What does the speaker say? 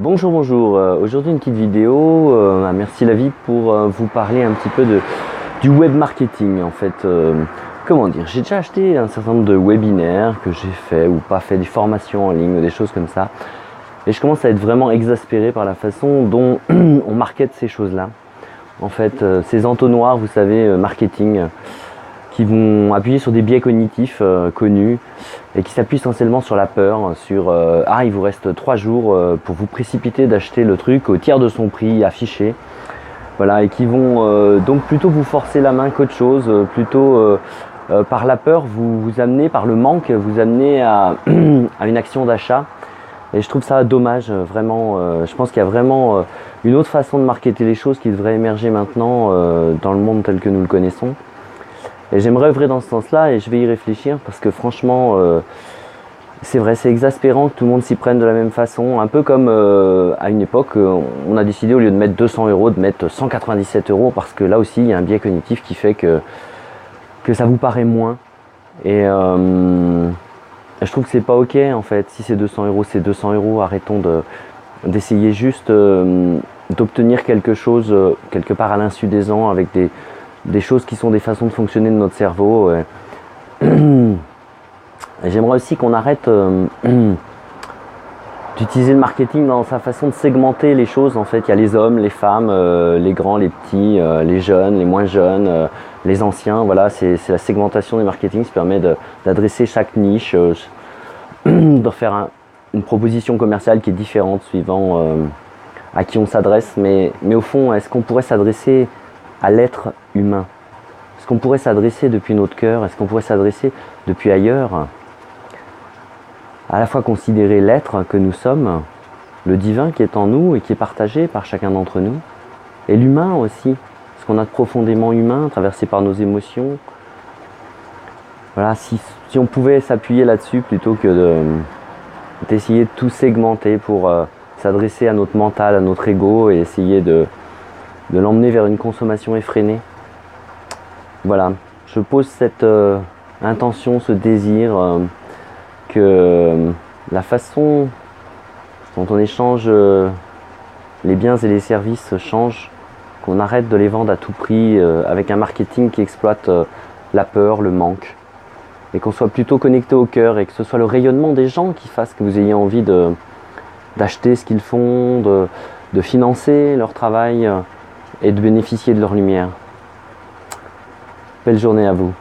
Bonjour, bonjour. Aujourd'hui une petite vidéo. Merci la vie pour vous parler un petit peu du web marketing en fait. Comment dire, j'ai déjà acheté un certain nombre de webinaires que j'ai fait ou pas fait, des formations en ligne, des choses comme ça. Et je commence à être vraiment exaspéré par la façon dont on market ces choses-là. En fait, ces entonnoirs, vous savez, marketing, qui vont appuyer sur des biais cognitifs connus et qui s'appuient essentiellement sur la peur, sur il vous reste 3 jours pour vous précipiter d'acheter le truc au tiers de son prix affiché. Voilà, et qui vont donc plutôt vous forcer la main qu'autre chose, plutôt par la peur vous amener, par le manque, vous amener à une action d'achat. Et je trouve ça dommage, vraiment. Je pense qu'il y a vraiment une autre façon de marketer les choses qui devrait émerger maintenant dans le monde tel que nous le connaissons. Et j'aimerais œuvrer dans ce sens-là et je vais y réfléchir parce que franchement, c'est vrai, c'est exaspérant que tout le monde s'y prenne de la même façon. Un peu comme à une époque, on a décidé au lieu de mettre 200 € de mettre 197 € parce que là aussi, il y a un biais cognitif qui fait que ça vous paraît moins. Et je trouve que c'est pas ok en fait. Si c'est 200 €, c'est 200 €. Arrêtons d'essayer juste d'obtenir quelque chose quelque part à l'insu des gens avec des choses qui sont des façons de fonctionner de notre cerveau. J'aimerais aussi qu'on arrête d'utiliser le marketing dans sa façon de segmenter les choses. En fait, il y a les hommes, les femmes, les grands, les petits, les jeunes, les moins jeunes, les anciens. Voilà, c'est la segmentation du marketing qui permet d'adresser chaque niche, de faire une proposition commerciale qui est différente suivant à qui on s'adresse. Mais au fond, est-ce qu'on pourrait s'adresser à l'être humain? Est-ce qu'on pourrait s'adresser depuis notre cœur? Est-ce qu'on pourrait s'adresser depuis ailleurs? À la fois considérer l'être que nous sommes, le divin qui est en nous et qui est partagé par chacun d'entre nous, et l'humain aussi, ce qu'on a de profondément humain, traversé par nos émotions. Voilà, si on pouvait s'appuyer là-dessus plutôt que d'essayer de tout segmenter pour s'adresser à notre mental, à notre ego et essayer de l'emmener vers une consommation effrénée. Voilà, je pose cette intention, ce désir que la façon dont on échange les biens et les services change, qu'on arrête de les vendre à tout prix avec un marketing qui exploite la peur, le manque, et qu'on soit plutôt connecté au cœur et que ce soit le rayonnement des gens qui fasse que vous ayez envie d'acheter ce qu'ils font, de financer leur travail et de bénéficier de leur lumière. Belle journée à vous.